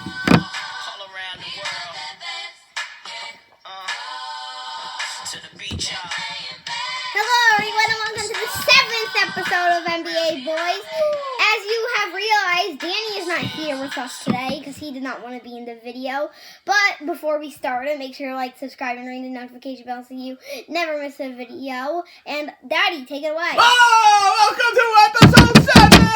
All around the world. To the beach, y'all. Hello, everyone, and welcome to the 7th episode of NBA Boys. As you have realized, Danny is not here with us today because he did not want to be in the video. But before we start it, make sure to like, subscribe, and ring the notification bell so you never miss a video. And Daddy, take it away. Oh, welcome to episode 7!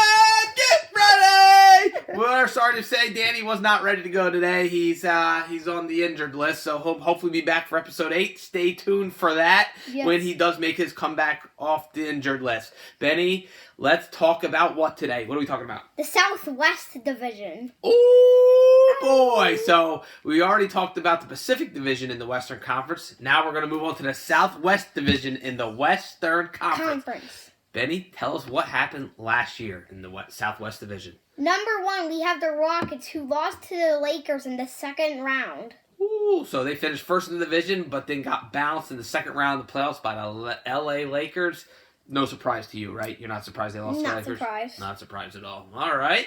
Get ready! We're sorry to say Danny was not ready to go today. He's on the injured list, so he'll hopefully be back for episode 8. Stay tuned for that when he does make his comeback off the injured list. Benny, let's talk about what today? What are we talking about? The Southwest Division. Oh boy! So we already talked about the Pacific Division in the Western Conference. Now we're going to move on to the Southwest Division in the Western Conference. Benny, tell us what happened last year in the Southwest Division. Number 1, we have the Rockets, who lost to the Lakers in the second round. Ooh, so they finished first in the division, but then got bounced in the second round of the playoffs by the LA Lakers. No surprise to you, right? You're not surprised they lost to the Lakers? Not surprised. Not surprised at all. All right.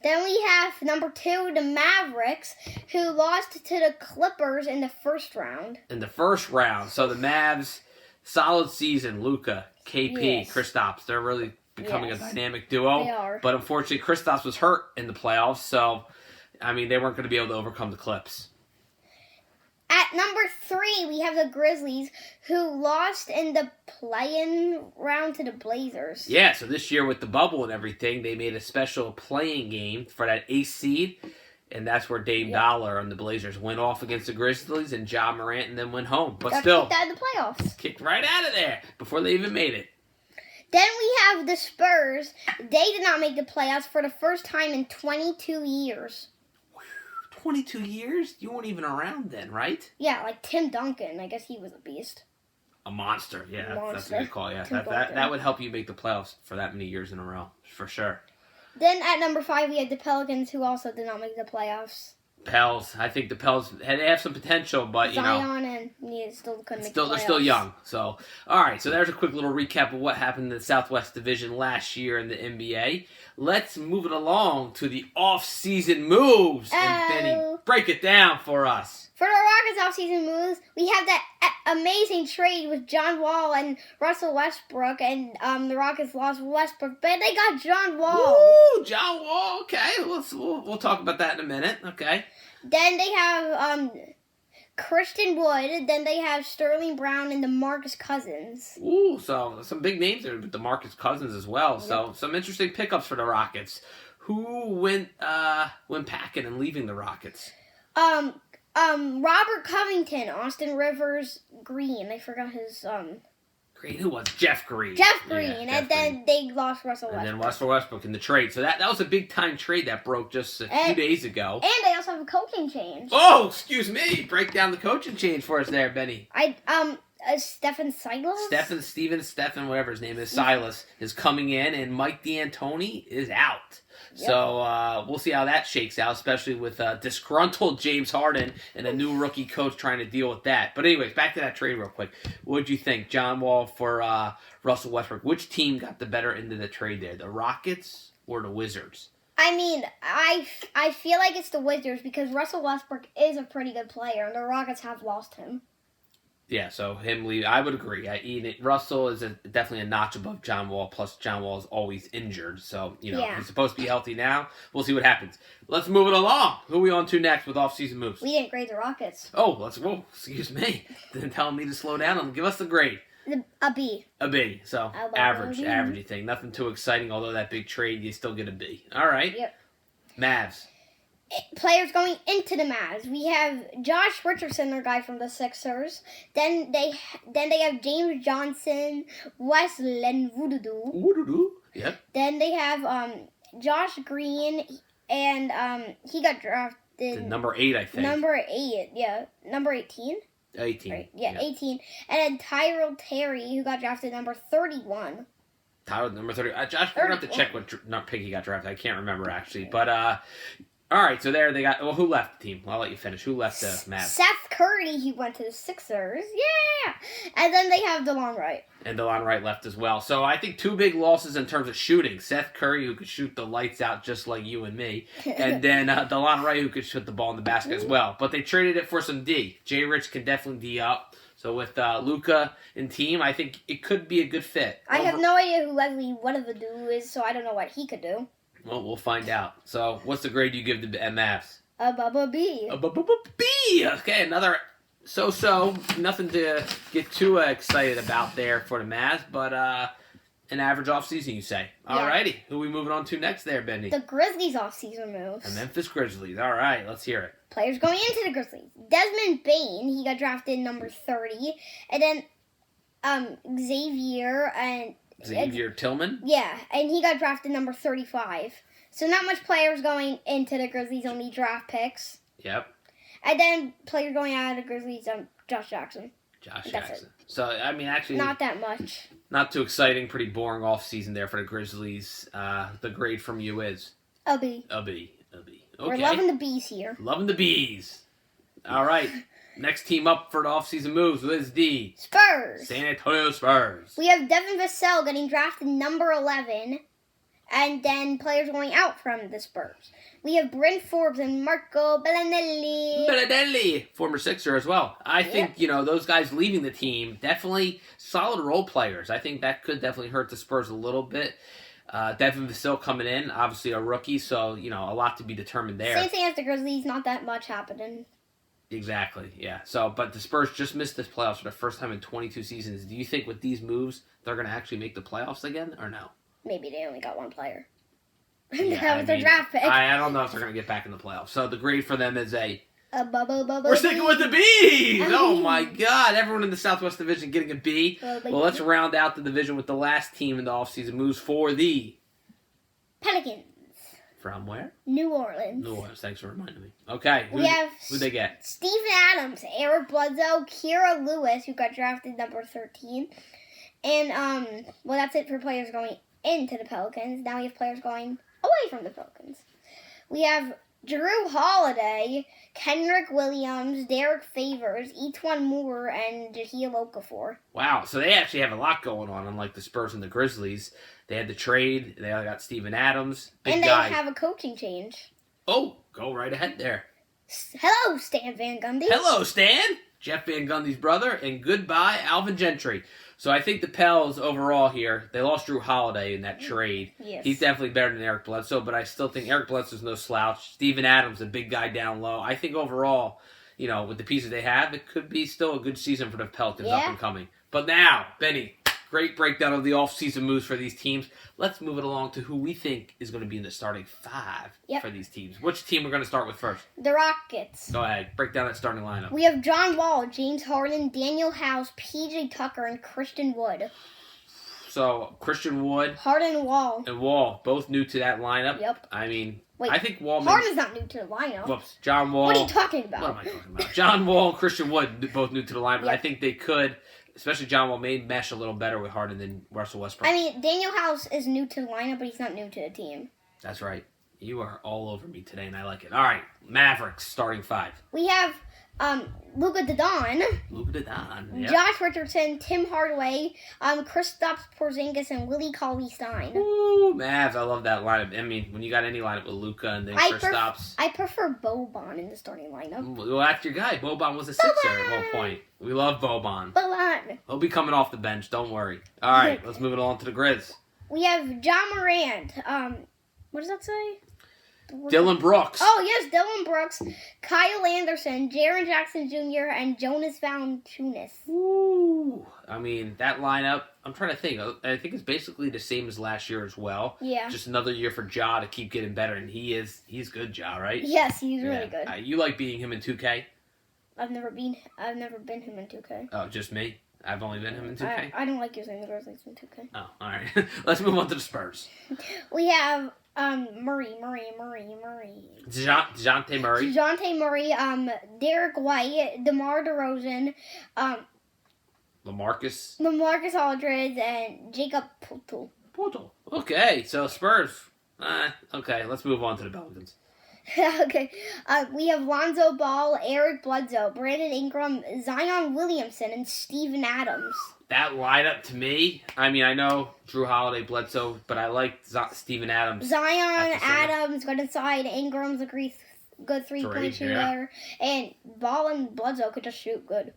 Then we have number 2, the Mavericks, who lost to the Clippers in the first round. In the first round. So the Mavs, solid season. Luka, KP, Yes. Kristaps. They're really becoming a Yes. dynamic duo. They are. But unfortunately, Kristaps was hurt in the playoffs. So, I mean, they weren't going to be able to overcome the Clips. At number 3, we have the Grizzlies, who lost in the play-in round to the Blazers. Yeah, so this year with the bubble and everything, they made a special playing game for that ace seed, and that's where Dame Dollar and the Blazers went off against the Grizzlies, and Ja Morant and then went home. But Got still, kicked out of the playoffs. kicked right out of there before they even made it. Then we have the Spurs. They did not make the playoffs for the first time in 22 years. 22 years? You weren't even around then, right? Yeah, like Tim Duncan. I guess he was a beast. A monster, yeah. That's Monster. a good call, yeah. Tim Duncan. That would help you make the playoffs for that many years in a row, for sure. Then at number 5, we have the Pelicans, who also did not make the playoffs. Pels, I think the Pels they have some potential, but you know. Zion and still couldn't make the playoffs. They're still young. So, all right. So there's a quick little recap of what happened in the Southwest Division last year in the NBA. Let's move it along to the off-season moves. And Benny, break it down for us. For the Rockets offseason moves, we have that amazing trade with John Wall and Russell Westbrook, and the Rockets lost Westbrook, but they got John Wall. Ooh, John Wall. Okay, we'll talk about that in a minute. Okay. Then they have Christian Wood. Then they have Sterling Brown and DeMarcus Cousins. Ooh, so some big names there with DeMarcus Cousins as well. Yep. So some interesting pickups for the Rockets. Who went packing and leaving the Rockets? Robert Covington, Austin Rivers, Green. I forgot his Green. Who was Jeff Green? Jeff Green, Yeah, and then they lost Russell Westbrook. And then Russell Westbrook in the trade. So that was a big time trade that broke just a few days ago. And they also have a coaching change. Oh, excuse me. Break down the coaching change for us there, Benny. Stephen Silas? Stephen, whatever his name is, Silas, is coming in, and Mike D'Antoni is out. Yep. So we'll see how that shakes out, especially with disgruntled James Harden and a new rookie coach trying to deal with that. But anyways, back to that trade real quick. What did you think? John Wall for Russell Westbrook. Which team got the better end of the trade there? The Rockets or the Wizards? I mean, I feel like it's the Wizards because Russell Westbrook is a pretty good player, and the Rockets have lost him. Yeah, so him leave, I would agree. Russell is definitely a notch above John Wall. Plus, John Wall is always injured, so he's supposed to be healthy now. We'll see what happens. Let's move it along. Who are we on to next with off-season moves? We didn't grade the Rockets. Oh, excuse me. Then telling me to slow down and give us the grade. A B. A B. So average thing. Nothing too exciting. Although that big trade, you still get a B. All right. Yep. Mavs. Players going into the Mavs. We have Josh Richardson, their guy from the Sixers. Then they have James Johnson, Wes Lenvududu. Yep. Then they have Josh Green, and he got drafted number 8, I think. Number 8, yeah, number 18. 18. Right. Yeah, 18. And then Tyrell Terry, who got drafted number 31. Tyler, number 30. Josh, we're going to have to check what pick he got drafted. I can't remember, actually. But All right, so there they got. Well, who left the team? I'll let you finish. Who left the Mavs? Seth Curry, he went to the Sixers. Yeah. And then they have DeLon Wright. And DeLon Wright left as well. So I think two big losses in terms of shooting. Seth Curry, who could shoot the lights out just like you and me. And then DeLon Wright, who could shoot the ball in the basket as well. But they traded it for some D. Jay Rich can definitely D up. So with Luka and team, I think it could be a good fit. I have no idea who Leslie Whatever-Do is, so I don't know what he could do. Well, we'll find out. So what's the grade you give the Mavs? A Bubba B. A B. Okay, another so-so. Nothing to get too excited about there for the Mavs, but an average offseason, you say. Yeah. Alrighty. Who are we moving on to next there, Benny? The Grizzlies off-season moves. The Memphis Grizzlies. All right, let's hear it. Players going into the Grizzlies. Desmond Bain, he got drafted number 30. And then Xavier Tillman. Yeah, and he got drafted number 35. So not much players going into the Grizzlies, only draft picks. Yep. And then players going out of the Grizzlies, Josh Jackson. Josh That's Jackson. So, I mean, actually, Not that much. not too exciting. Pretty boring offseason there for the Grizzlies. The grade from you is A B. a B. A B. Okay. We're loving the B's here. Loving the Bees. All right. Next team up for the offseason moves is the Spurs. San Antonio Spurs. We have Devin Vassell getting drafted number 11. And then players going out from the Spurs. We have Bryn Forbes and Marco Bellinelli. Bellinelli, former Sixer as well. I think, those guys leaving the team, definitely solid role players. I think that could definitely hurt the Spurs a little bit. Devin Vassell coming in, obviously a rookie, so, a lot to be determined there. Same thing as the Grizzlies, not that much happening. Exactly, yeah. So, but the Spurs just missed this playoffs for the first time in 22 seasons. Do you think with these moves, they're going to actually make the playoffs again, or no? Maybe they only got one player. Yeah, That was their draft pick. I don't know if they're going to get back in the playoffs. So the grade for them is a... Bubba We're sticking with the B's! Oh my God, everyone in the Southwest Division getting a B. Well, let's round out the division with the last team in the offseason moves for the... Pelicans. From where? New Orleans. New Orleans, thanks for reminding me. Okay, who'd they get? Steven Adams, Eric Bledsoe, Kira Lewis, who got drafted number 13. And, that's it for players going into the Pelicans. Now we have players going away from the Pelicans. We have Drew Holiday, Kendrick Williams, Derek Favors, Etwan Moore, and Jahlil Okafor. Wow, so they actually have a lot going on, unlike the Spurs and the Grizzlies. They had the trade. They got Steven Adams. Big guy. They have a coaching change. Oh, go right ahead there. Hello, Stan Van Gundy. Hello, Stan. Jeff Van Gundy's brother. And goodbye, Alvin Gentry. So I think the Pels overall here, they lost Drew Holiday in that trade. Yes. He's definitely better than Eric Bledsoe, but I still think Eric Bledsoe's no slouch. Steven Adams, a big guy down low. I think overall, with the pieces they have, it could be still a good season for the Pelicans up and coming. But now, Benny, great breakdown of the offseason moves for these teams. Let's move it along to who we think is going to be in the starting five for these teams. Which team we're going to start with first? The Rockets. Go ahead. Break down that starting lineup. We have John Wall, James Harden, Daniel House, P.J. Tucker, and Christian Wood. So, Christian Wood. Harden and Wall. And Wall, both new to that lineup. Yep. I mean, Wait, I think Wall... Harden's not new to the lineup. Whoops. John Wall... What are you talking about? What am I talking about? John Wall and Christian Wood, both new to the lineup. I think they could... Especially John Wall may mesh a little better with Harden than Russell Westbrook. I mean, Daniel House is new to the lineup, but he's not new to the team. That's right. You are all over me today, and I like it. All right, Mavericks, starting five. We have Luka Doncic, Yep. Josh Richardson, Tim Hardaway, Kristaps Porzingis, and Willie Cauley-Stein. Ooh, Mavs, I love that lineup. I mean, when you got any lineup with Luka and then Kristaps. I prefer Boban in the starting lineup. Well, that's your guy. Boban was a Sixer at one point. We love Boban. Boban. He'll be coming off the bench. Don't worry. All right, let's move it along to the Grizz. We have John Morant. What does that say? Dylan Brooks. Oh, yes, Dylan Brooks, Kyle Anderson, Jaren Jackson Jr., and Jonas Valanciunas. Ooh. I mean, that lineup, I'm trying to think. I think it's basically the same as last year as well. Yeah. Just another year for Ja to keep getting better, and he's good, Ja, right? Yes, he's really good. You like beating him in 2K? I've never been him in 2K. Oh, just me? I've only been him in 2K? I don't like using the Grizzlies in 2K. Oh, all right. Let's move on to the Spurs. We have Murray. DeJounte Murray. DeJounte Murray, Derek White, DeMar DeRozan, LaMarcus Aldridge, and Jacob Poeltl. Okay, so Spurs. Okay, let's move on to the Pelicans. Okay. We have Lonzo Ball, Eric Bledsoe, Brandon Ingram, Zion Williamson, and Steven Adams. That lineup to me, I mean, I know Drew Holiday, Bledsoe, but I like Steven Adams. Zion, At the center. Adams, good inside. Ingram's a good three-point Three, shooter. And Ball and Bledsoe could just shoot good.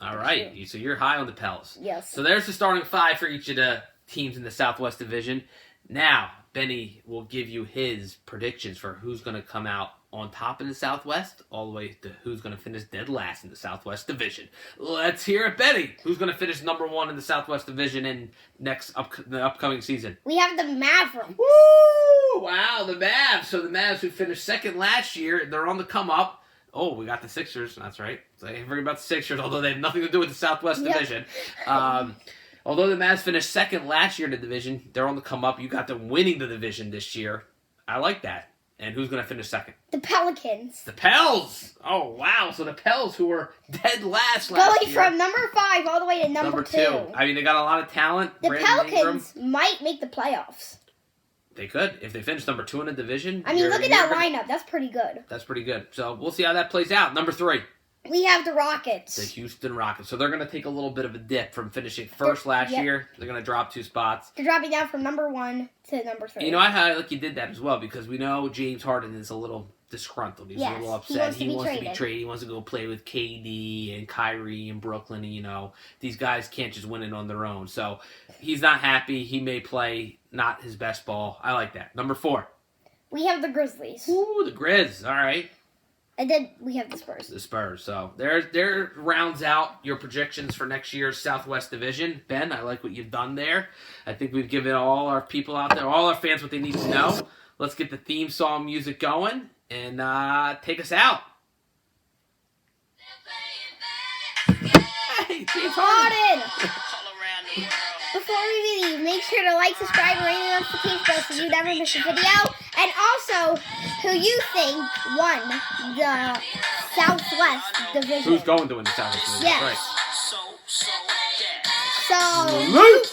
All right, so you're high on the Pels. Yes. So there's the starting five for each of the teams in the Southwest Division. Now, Benny will give you his predictions for who's going to come out on top in the Southwest, all the way to who's going to finish dead last in the Southwest Division. Let's hear it, Benny. Who's going to finish number one in the Southwest Division in the upcoming season? We have the Mavericks. Woo! Wow, the Mavs. So the Mavs who finished second last year, they're on the come up. Oh, we got the Sixers. That's right. So I forget about the Sixers, although they have nothing to do with the Southwest Yep. Division. Although the Mavs finished second last year in the division, they're on the come up. You got them winning the division this year. I like that. And who's going to finish second? The Pelicans. The Pels. Oh, wow. So the Pels, who were dead last Going year. from number 5 all the way to number 2. I mean, they got a lot of talent. The Brandon Pelicans Ingram. might make the playoffs. They could. If they finish number 2 in the division. I mean, look at that you're- lineup. That's pretty good. That's pretty good. So we'll see how that plays out. Number 3. We have the Rockets. The Houston Rockets. So they're going to take a little bit of a dip from finishing first last Yep. year. They're going to drop 2 spots. They're dropping down from number 1 to number 3. You know, I like you did that as well because we know James Harden is a little disgruntled. He's Yes, a little he upset. wants to be traded. He wants to go play with KD and Kyrie and Brooklyn. And, you know, these guys can't just win it on their own. So he's not happy. He may play not his best ball. I like that. Number 4. We have the Grizzlies. Ooh, the Grizz. All right. And then we have the Spurs. The Spurs. So there rounds out your projections for next year's Southwest Division. Ben, I like what you've done there. I think we've given all our people out there, all our fans, what they need to know. Let's get the theme song music going and take us out. Hey, James Harden. Harden! All around the world. Before we leave, make sure to like, subscribe, and ring the notification bell so you never miss a video. And also, who you think won the Southwest Division. Who's going to win the Southwest Division? Yes. Right. So, yeah. So, Luke!